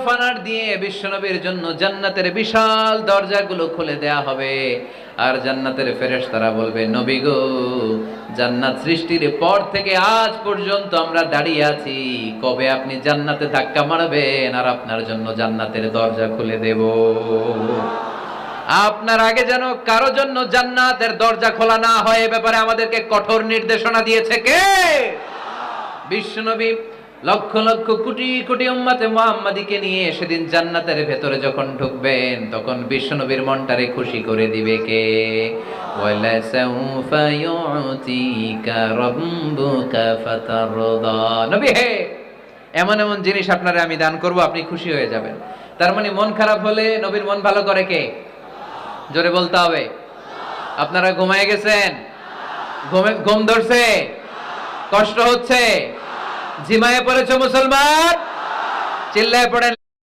ফানার দিয়ে বিশ্বনবীর জন্য জান্নাতের বিশাল দরজাগুলো খুলে দেয়া হবে। আর জান্নাতের ফেরেশতারা বলবে, নবী গো, জান্নাত সৃষ্টির পর থেকে আজ পর্যন্ত আমরা দাঁড়িয়ে আছি, কবে আপনি জান্নাতে ধাক্কা মারবেন আর আপনার জন্য জান্নাতের দরজা খুলে দেব। আপনার আগে যেন কারো জন্য জান্নাতের দরজা খোলা না হয়, এ ব্যাপারে আমাদেরকে কঠোর নির্দেশনা দিয়েছে কে? বিশ্বনবী লক্ষ লক্ষ কোটি কোটি উম্মতে মুহাম্মাদীকে নিয়ে সেদিন জান্নাতের ভেতরে যখন ঢুকবেন, তখন বিশ্বনবীর মনটারে খুশি করে দিবে কে? ওয়ালা সাউফা ইউতিকা রাব্বুকা ফাতারদা। নবী হে, এমন এমন জিনিস আপনারে আমি দান করব, আপনি খুশি হয়ে যাবেন। তার মানে মন খারাপ হলে নবীর মন ভালো করে কে? জোরে বলতে হবে। আপনারা ঘুমায় গেছেন? ঘুম ধরছে? কষ্ট হচ্ছে? জিমায়ে পড়েছো মুসলমান? চিল্লায় পড়েন।